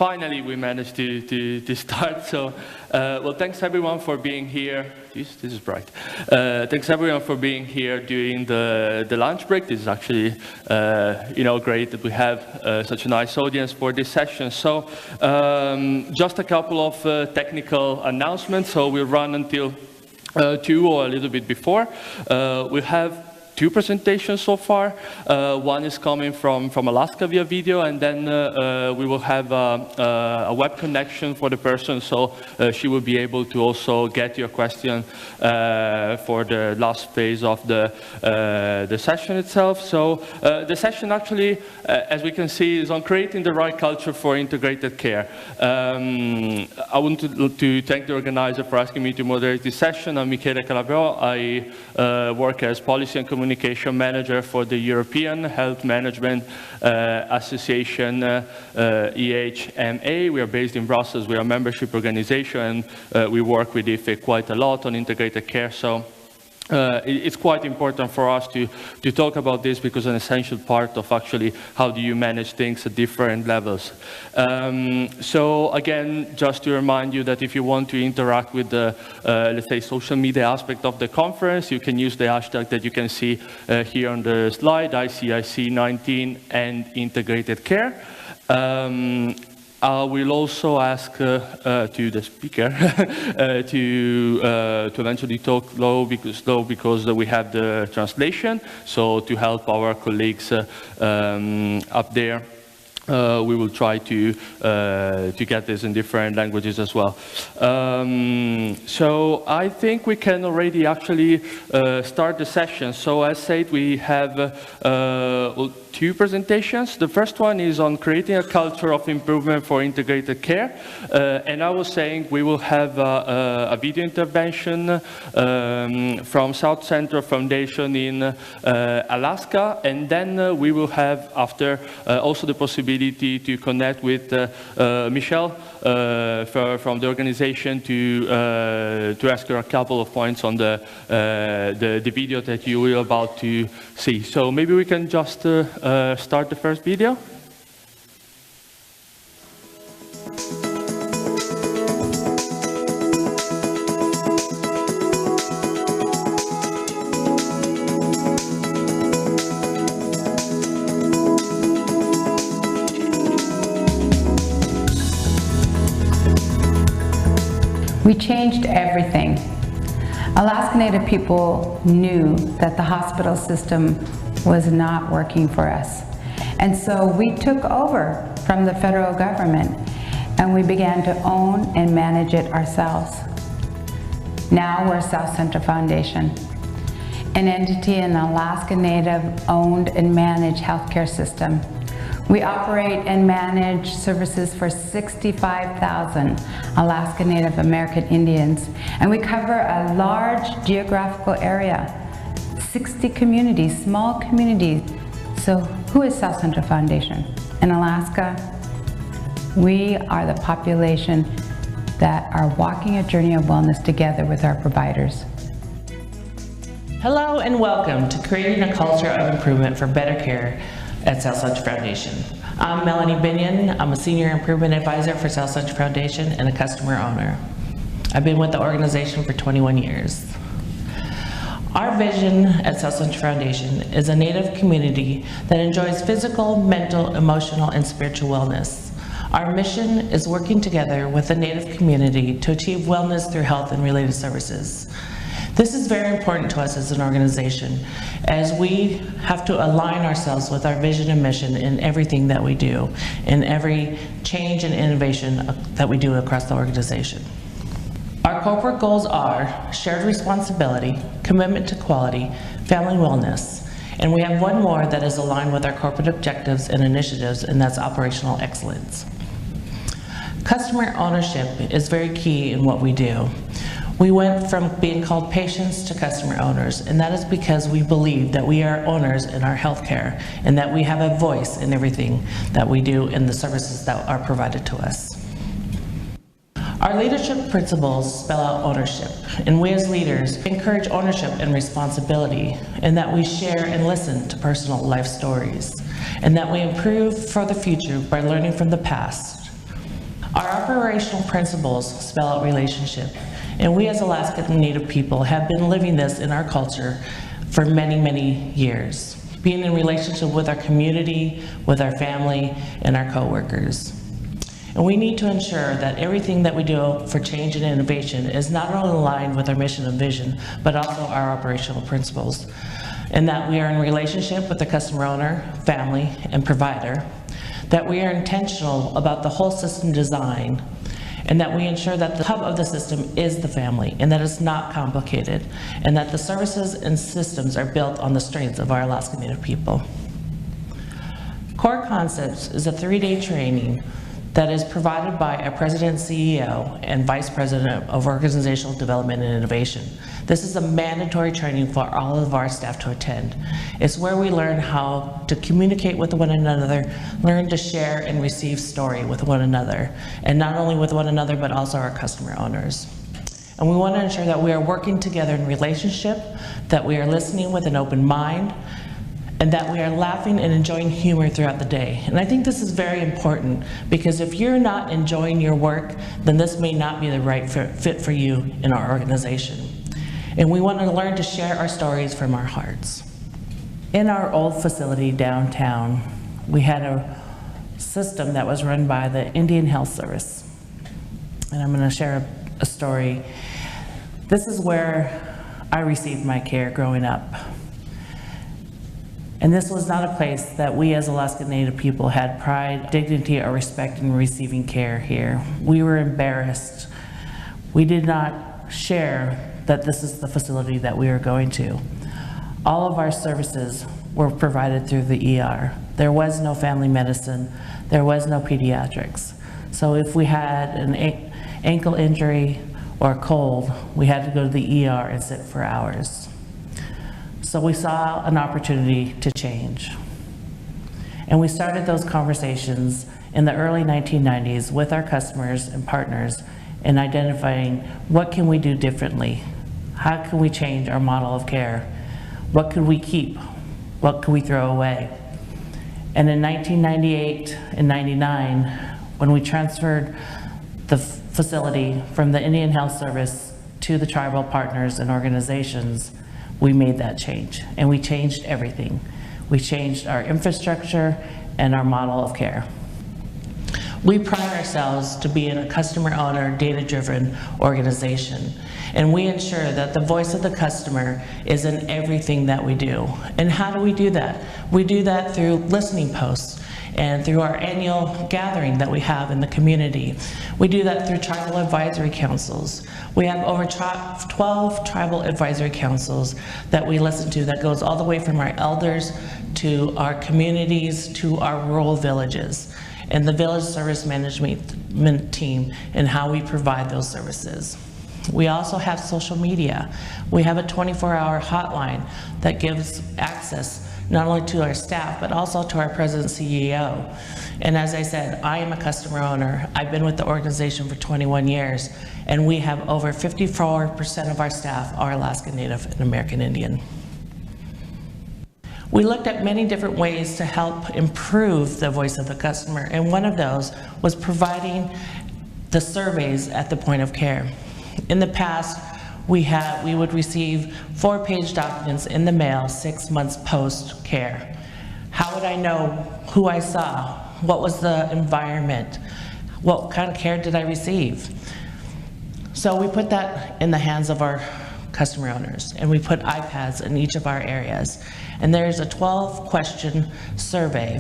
finally we managed to start. So, well, thanks everyone for being here. This is bright. Thanks everyone for being here during the lunch break. This is actually, great that we have such a nice audience for this session. So, just a couple of technical announcements. So we'll run until 2 or a little bit before. We have 2 presentations so far. One is coming from Alaska via video, and then we will have a web connection for the person, so she will be able to also get your question for the last phase of the session itself. So the session actually, as we can see, is on creating the right culture for integrated care. I want to thank the organizer for asking me to moderate this session. I'm Michele Calabro. I work as Policy and Communication Manager for the European Health Management Association, EHMA. We are based in Brussels. We are a membership organization, and we work with IFE quite a lot on integrated care. So it's quite important for us to talk about this, because an essential part of actually how do you manage things at different levels. So again, just to remind you that if you want to interact with the, let's say, social media aspect of the conference, you can use the hashtag that you can see here on the slide, ICIC19 and integrated care. I will also ask to the speaker to eventually talk slow because we have the translation. So to help our colleagues up there, we will try to get this in different languages as well. So I think we can already actually start the session. So as said, we have 2 presentations. The first one is on creating a culture of improvement for integrated care. And I was saying we will have a video intervention from South Central Foundation in Alaska. And then we will have, after, also the possibility to connect with Michelle from the organization to ask her a couple of points on the video that you will about to see. So maybe we can just start the first video. We changed everything. Alaska Native people knew that the hospital system was not working for us. And so we took over from the federal government and we began to own and manage it ourselves. Now we're South Central Foundation, an entity in the Alaska Native owned and managed healthcare system. We operate and manage services for 65,000 Alaska Native American Indians, and we cover a large geographical area, 60 communities, small communities. So who is South Central Foundation? In Alaska, we are the population that are walking a journey of wellness together with our providers. Hello and welcome to Creating a Culture of Improvement for Better Care at South Central Foundation. I'm Melanie Bionion. I'm a Senior Improvement Advisor for South Central Foundation and a customer owner. I've been with the organization for 21 years. Our vision at South Central Foundation is a Native community that enjoys physical, mental, emotional, and spiritual wellness. Our mission is working together with the Native community to achieve wellness through health and related services. This is very important to us as an organization, as we have to align ourselves with our vision and mission in everything that we do, in every change and innovation that we do across the organization. Our corporate goals are shared responsibility, commitment to quality, family wellness, and we have one more that is aligned with our corporate objectives and initiatives, and that's operational excellence. Customer ownership is very key in what we do. We went from being called patients to customer owners, and that is because we believe that we are owners in our healthcare and that we have a voice in everything that we do and the services that are provided to us. Our leadership principles spell out ownership, and we as leaders encourage ownership and responsibility, and that we share and listen to personal life stories, and that we improve for the future by learning from the past. Our operational principles spell out relationship, and we as Alaska Native people have been living this in our culture for many, many years, being in relationship with our community, with our family, and our coworkers. And we need to ensure that everything that we do for change and innovation is not only aligned with our mission and vision, but also our operational principles, and that we are in relationship with the customer owner, family, and provider, that we are intentional about the whole system design, and that we ensure that the hub of the system is the family, and that it's not complicated, and that the services and systems are built on the strengths of our Alaska Native people. Core Concepts is a 3-day training that is provided by a President, CEO, and Vice President of Organizational Development and Innovation. This is a mandatory training for all of our staff to attend. It's where we learn how to communicate with one another, learn to share and receive story with one another, and not only with one another, but also our customer owners. And we want to ensure that we are working together in relationship, that we are listening with an open mind, and that we are laughing and enjoying humor throughout the day. And I think this is very important, because if you're not enjoying your work, then this may not be the right fit for you in our organization. And we want to learn to share our stories from our hearts. In our old facility downtown, we had a system that was run by the Indian Health Service. And I'm going to share a story. This is where I received my care growing up. And this was not a place that we as Alaska Native people had pride, dignity, or respect in receiving care here. We were embarrassed. We did not share that this is the facility that we were going to. All of our services were provided through the ER. There was no family medicine. There was no pediatrics. So if we had an ankle injury or a cold, we had to go to the ER and sit for hours. So we saw an opportunity to change. And we started those conversations in the early 1990s with our customers and partners in identifying what can we do differently? How can we change our model of care? What could we keep? What could we throw away? And in 1998 and 99, when we transferred the facility from the Indian Health Service to the tribal partners and organizations, we made that change, and we changed everything. We changed our infrastructure and our model of care. We pride ourselves to be a customer-owner, data-driven organization, and we ensure that the voice of the customer is in everything that we do. And how do we do that? We do that through listening posts and through our annual gathering that we have in the community. We do that through tribal advisory councils. We have over 12 tribal advisory councils that we listen to, that goes all the way from our elders to our communities to our rural villages, and the village service management team and how we provide those services. We also have social media. We have a 24-hour hotline that gives access not only to our staff, but also to our president CEO. And as I said, I am a customer owner. I've been with the organization for 21 years, and we have over 54% of our staff are Alaska Native and American Indian. We looked at many different ways to help improve the voice of the customer, and one of those was providing the surveys at the point of care. In the past, we would receive 4-page documents in the mail 6 months post-care. How would I know who I saw? What was the environment? What kind of care did I receive? So we put that in the hands of our customer owners, and we put iPads in each of our areas. And there's a 12-question survey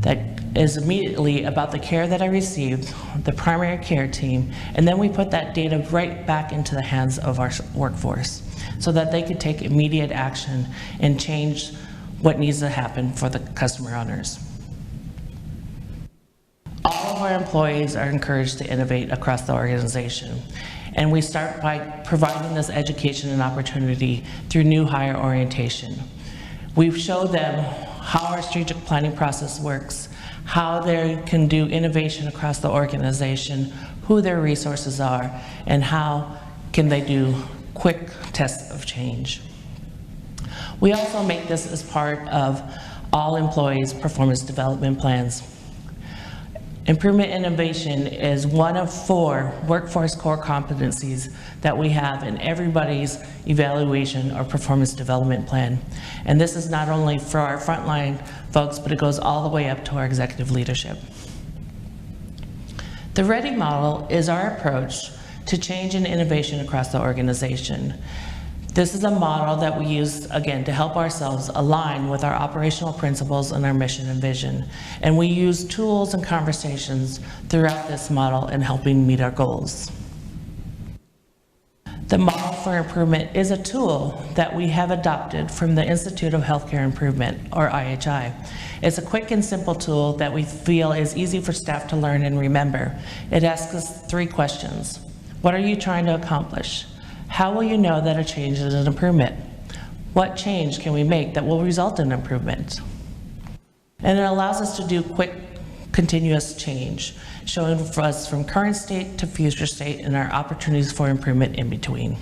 that is immediately about the care that I received, the primary care team, and then we put that data right back into the hands of our workforce so that they could take immediate action and change what needs to happen for the customer owners. All of our employees are encouraged to innovate across the organization. And we start by providing this education and opportunity through new hire orientation. We've showed them how our strategic planning process works, how they can do innovation across the organization, who their resources are, and how can they do quick tests of change. We also make this as part of all employees' performance development plans. Improvement innovation is one of 4 workforce core competencies that we have in everybody's evaluation or performance development plan. And this is not only for our frontline folks, but it goes all the way up to our executive leadership. The READY model is our approach to change and innovation across the organization. This is a model that we use, again, to help ourselves align with our operational principles and our mission and vision. And we use tools and conversations throughout this model in helping meet our goals. The model for improvement is a tool that we have adopted from the Institute of Healthcare Improvement, or IHI. It's a quick and simple tool that we feel is easy for staff to learn and remember. It asks us 3 questions. What are you trying to accomplish? How will you know that a change is an improvement? What change can we make that will result in improvement? And it allows us to do quick, continuous change, showing for us from current state to future state and our opportunities for improvement in between.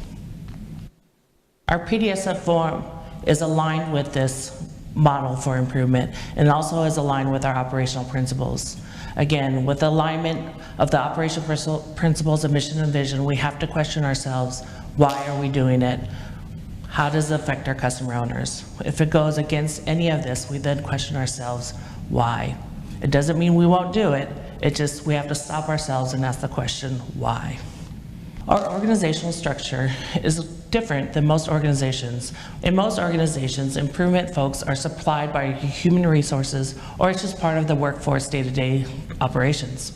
Our PDSF form is aligned with this model for improvement and also is aligned with our operational principles. Again, with alignment of the operational principles of mission and vision, we have to question ourselves, why are we doing it? How does it affect our customer owners? If it goes against any of this, we then question ourselves, why? It doesn't mean we won't do it, it just, we have to stop ourselves and ask the question, why? Our organizational structure is different than most organizations. In most organizations, improvement folks are supplied by human resources, or it's just part of the workforce day-to-day operations.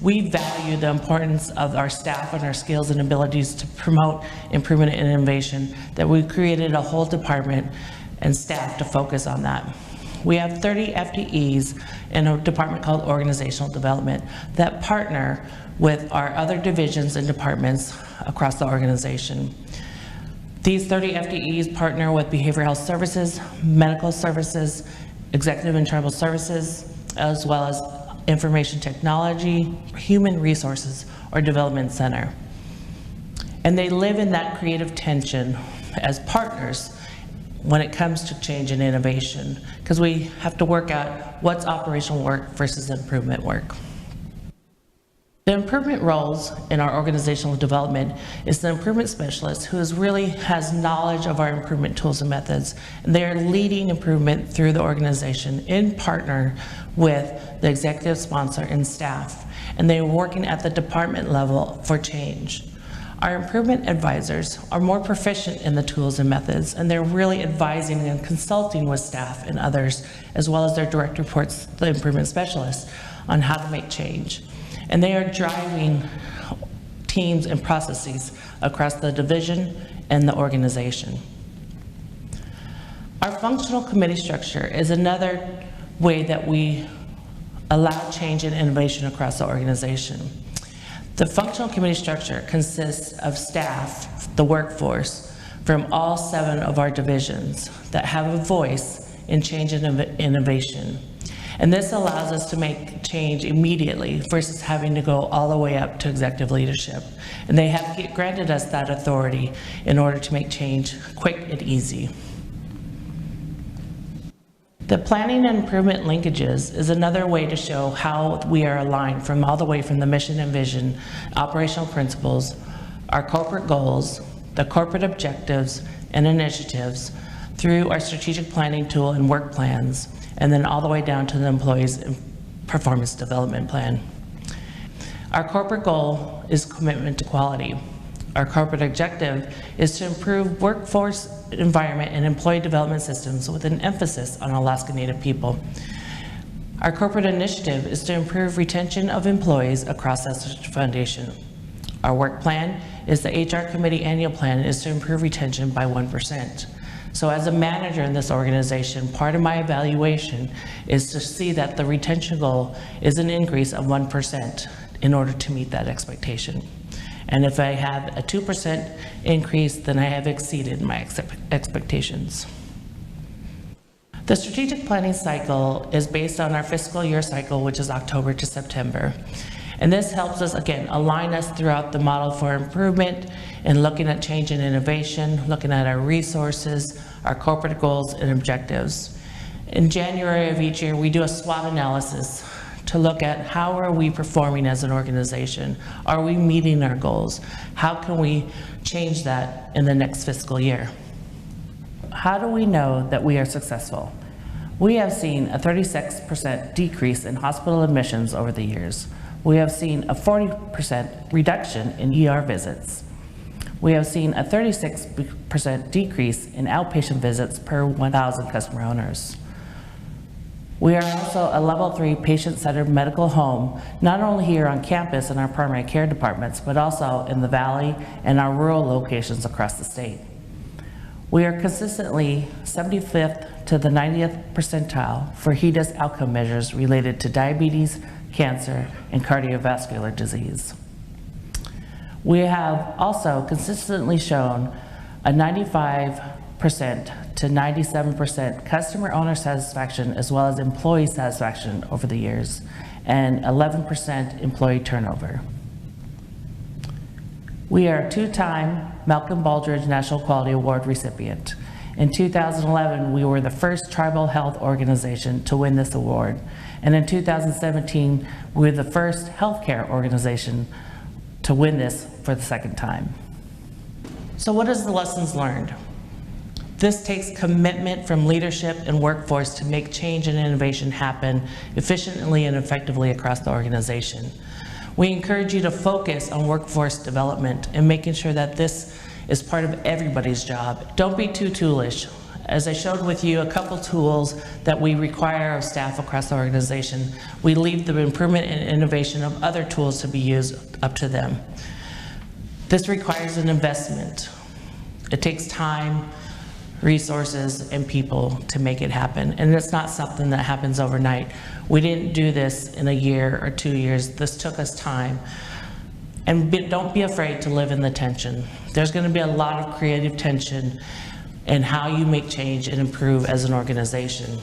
We value the importance of our staff and our skills and abilities to promote improvement and innovation, that we created a whole department and staff to focus on that. We have 30 FTEs in a department called Organizational Development that partner with our other divisions and departments across the organization. These 30 FTEs partner with Behavioral Health Services, Medical Services, Executive and Tribal Services, as well as Information Technology, Human Resources, or Development Center. And they live in that creative tension as partners when it comes to change and innovation, because we have to work out what's operational work versus improvement work. The improvement roles in our organizational development is the improvement specialist who really has knowledge of our improvement tools and methods. And they are leading improvement through the organization in partner with the executive sponsor and staff. And they are working at the department level for change. Our improvement advisors are more proficient in the tools and methods, and they're really advising and consulting with staff and others, as well as their direct reports, the improvement specialists, on how to make change. And they are driving teams and processes across the division and the organization. Our functional committee structure is another way that we allow change and innovation across the organization. The functional committee structure consists of staff, the workforce, from all 7 of our divisions that have a voice in change and innovation. And this allows us to make change immediately versus having to go all the way up to executive leadership. And they have granted us that authority in order to make change quick and easy. The planning and improvement linkages is another way to show how we are aligned from all the way from the mission and vision, operational principles, our corporate goals, the corporate objectives and initiatives, through our strategic planning tool and work plans, and then all the way down to the employee's performance development plan. Our corporate goal is commitment to quality. Our corporate objective is to improve workforce environment and employee development systems with an emphasis on Alaska Native people. Our corporate initiative is to improve retention of employees across the foundation. Our work plan is the HR committee annual plan is to improve retention by 1%. So as a manager in this organization, part of my evaluation is to see that the retention goal is an increase of 1% in order to meet that expectation. And if I have a 2% increase, then I have exceeded my expectations. The strategic planning cycle is based on our fiscal year cycle, which is October to September. And this helps us, again, align us throughout the model for improvement and looking at change and innovation, looking at our resources, our corporate goals and objectives. In January of each year, we do a SWOT analysis to look at how are we performing as an organization? Are we meeting our goals? How can we change that in the next fiscal year? How do we know that we are successful? We have seen a 36% decrease in hospital admissions over the years. We have seen a 40% reduction in ER visits. We have seen a 36% decrease in outpatient visits per 1,000 customer owners. We are also a level 3 patient-centered medical home, not only here on campus in our primary care departments, but also in the Valley and our rural locations across the state. We are consistently 75th to the 90th percentile for HEDIS outcome measures related to diabetes, cancer, and cardiovascular disease. We have also consistently shown a 95% to 97% customer owner satisfaction as well as employee satisfaction over the years, and 11% employee turnover. We are a 2-time Malcolm Baldrige National Quality Award recipient. In 2011, we were the first tribal health organization to win this award. And in 2017, we were the first healthcare organization to win this for the 2nd time. So what is the lessons learned? This takes commitment from leadership and workforce to make change and innovation happen efficiently and effectively across the organization. We encourage you to focus on workforce development and making sure that this is part of everybody's job. Don't be too toolish. As I showed with you a couple tools that we require of staff across the organization, we leave the improvement and innovation of other tools to be used up to them. This requires an investment. It takes time, resources, and people to make it happen. And it's not something that happens overnight. We didn't do this in a year or 2 years. This took us time. And don't be afraid to live in the tension. There's going to be a lot of creative tension in how you make change and improve as an organization.